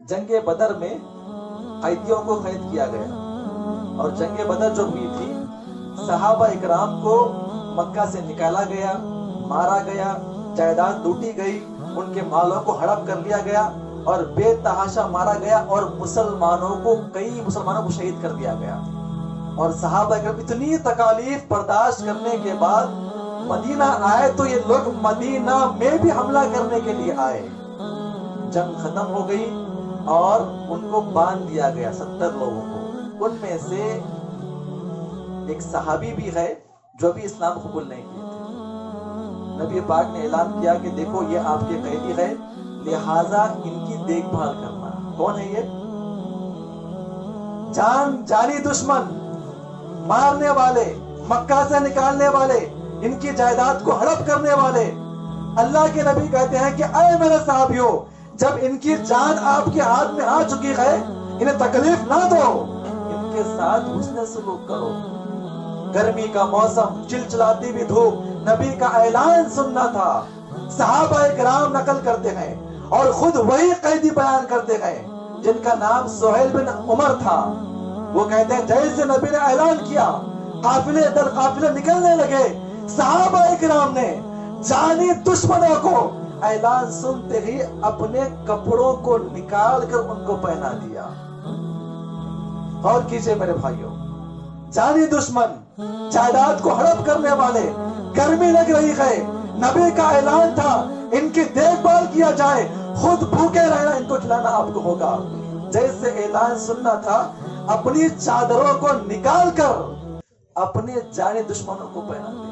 جنگ بدر میں قیدیوں کو قید کیا گیا، اور جنگ بدر جو ہوئی تھی صحابہ اکرام کو مکہ سے نکالا گیا، مارا گیا، جائیداد لوٹی گئی، ان کے مالوں کو ہڑپ کر لیا گیا اور بے تحاشا مارا گیا، اور کئی مسلمانوں کو شہید کر دیا گیا. اور صحابہ اکرام اتنی تکالیف برداشت کرنے کے بعد مدینہ آئے تو یہ لوگ مدینہ میں بھی حملہ کرنے کے لیے آئے. جنگ ختم ہو گئی اور ان کو باندھ دیا گیا 70 لوگوں کو. ان میں سے ایک صحابی بھی ہے جو ابھی اسلام قبول نہیں کیے تھے. نبی پاک نے اعلان کیا کہ دیکھو یہ آپ کے قیدی ہے، لہذا ان کی دیکھ بھال کرنا. کون ہے یہ؟ جانی دشمن، مارنے والے، مکہ سے نکالنے والے، ان کی جائیداد کو ہڑپ کرنے والے. اللہ کے نبی کہتے ہیں کہ اے میرے صحابیوں، جب ان کی جان آپ کے ہاتھ میں آ چکی ہے انہیں تکلیف نہ دو، ان کے ساتھ حسن سلوک کرو. گرمی کا موسم، چلچلاتی ہوئی دھوپ، نبی کا اعلان سننا تھا. صحابہ کرام نقل کرتے ہیں اور خود وہی قیدی بیان کرتے ہیں جن کا نام سہیل بن عمر تھا. وہ کہتے ہیں جیسے نبی نے اعلان کیا قافلے در قافلے نکلنے لگے، صحابہ کرام نے جانی دشمنوں کو اعلان سنتے ہی اپنے کپڑوں کو نکال کر ان کو پہنا دیا. اور کیجئے میرے بھائیوں، جانی دشمن، جائیداد کو ہڑپ کرنے والے، گرمی لگ رہی ہے، نبی کا اعلان تھا ان کی دیکھ بھال کیا جائے، خود بھوکے رہنا ان کو کھلانا آپ کو ہوگا. جیسے اعلان سننا تھا اپنی چادروں کو نکال کر اپنے جانی دشمنوں کو پہنا دیا،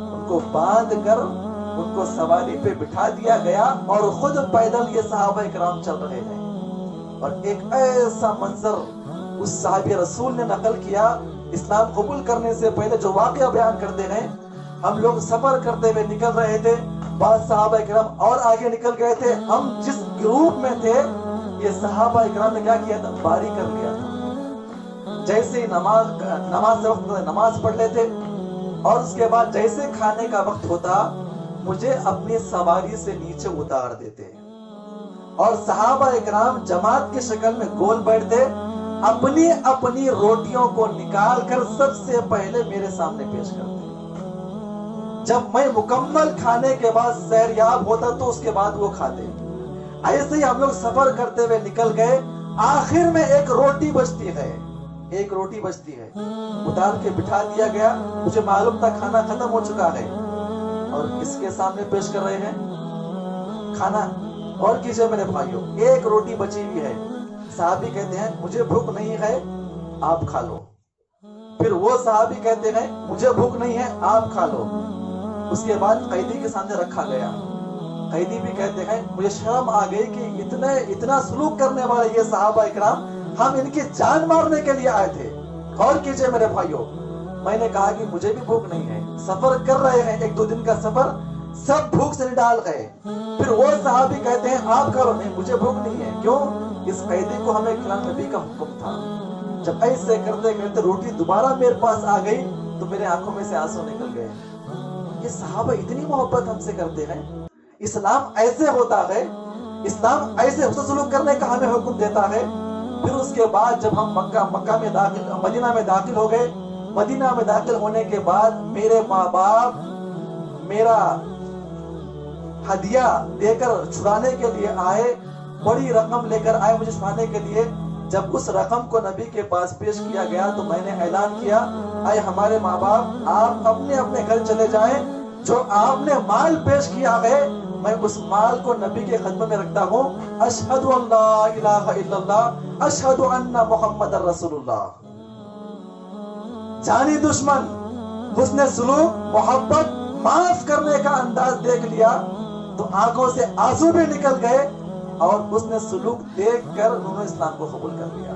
ان کو باندھ کر ان کو سواری پہ بٹھا دیا گیا اور خود پیدل یہ صحابہ کرام چل رہے ہیں. اور ایک ایسا منظر اس صحابی رسول نے نقل کیا اسلام قبول کرنے سے پہلے، جو واقعہ بیان کرتے ہیں. ہم لوگ سفر کرتے ہوئے نکل رہے تھے، بعض صحابہ کرام اور آگے نکل گئے تھے. ہم جس گروپ میں تھے یہ صحابہ کرام نے کیا کیا تھا؟ باری کر لیا تھا. جیسے ہی نماز پڑھ لیتے اور اس کے بعد جیسے کھانے کا وقت ہوتا مجھے اپنی سواری سے نیچے اتار دیتے اور صحابہ اکرام جماعت کی شکل میں گول بیٹھتے، اپنی اپنی روٹیوں کو نکال کر سب سے پہلے میرے سامنے پیش کرتے. جب میں مکمل کھانے کے بعد سیریاب ہوتا تو اس کے بعد وہ کھاتے. ایسے ہی ہم لوگ سفر کرتے ہوئے نکل گئے، آخر میں ایک روٹی بچتی ہے، اتار کے بٹھا دیا گیا. مجھے معلوم تھا کھانا ختم ہو چکا ہے اور کس کے سامنے پیش کر رہے ہیں؟ کھانا. اور کیجئے میرے بھائیوں، ایک روٹی بچی ہوئی ہے. صحابی کہتے ہیں مجھے بھوک نہیں ہے آپ کھا لو. پھر وہ صحابی کہتے ہیں مجھے بھوک نہیں ہے آپ کھا لو. اس کے بعد قیدی کے سامنے رکھا گیا. قیدی بھی کہتے ہیں مجھے شرم آ گئی کہ اتنا سلوک کرنے والے یہ صحابہ اکرام، ہم ان کی جان مارنے کے لیے آئے تھے. اور کیجئے میرے بھائیوں، میں نے کہا کہ مجھے بھی بھوک نہیں ہے. سفر کر رہے ہیں 1-2 دن کا سفر، سب بھوک سے نڈال گئے. پھر وہ صحابی کہتے ہیں آپ کرو. نہیں مجھے بھوک نہیں ہے. کیوں؟ اس قیدی کو ہمیں کھلانا نبی کا حکم تھا. جب ایسے کرتے کرتے روٹی دوبارہ میرے پاس آ گئی تو میرے آنکھوں میں سے آنسو نکل گئے. یہ صحابہ اتنی محبت ہم سے کرتے ہیں. اسلام ایسے ہوتا ہے، اسلام ایسے حسن سلوک کرنے کا ہمیں حکم دیتا ہے. پھر اس کے بعد جب ہم مدینہ میں داخل ہو گئے، مدینہ میں داخل ہونے کے بعد میرے ماں باپ میرا ہدیہ دے کر چھڑانے کے لیے آئے، بڑی رقم لے کر آئے مجھے چھڑانے کے لیے. جب اس رقم کو نبی کے پاس پیش کیا گیا تو میں نے اعلان کیا اے ہمارے ماں باپ، آپ اپنے اپنے گھر چلے جائیں، جو آپ نے مال پیش کیا ہے میں اس مال کو نبی کے خدمت میں رکھتا ہوں. اشہد ان لا الہ الا اللہ، اشہد ان محمد رسول اللہ. جانی دشمن، حسن سلوک، محبت، معاف کرنے کا انداز دیکھ لیا تو آنکھوں سے آنسو بھی نکل گئے اور حسن سلوک دیکھ کر انہوں نے اسلام کو قبول کر لیا.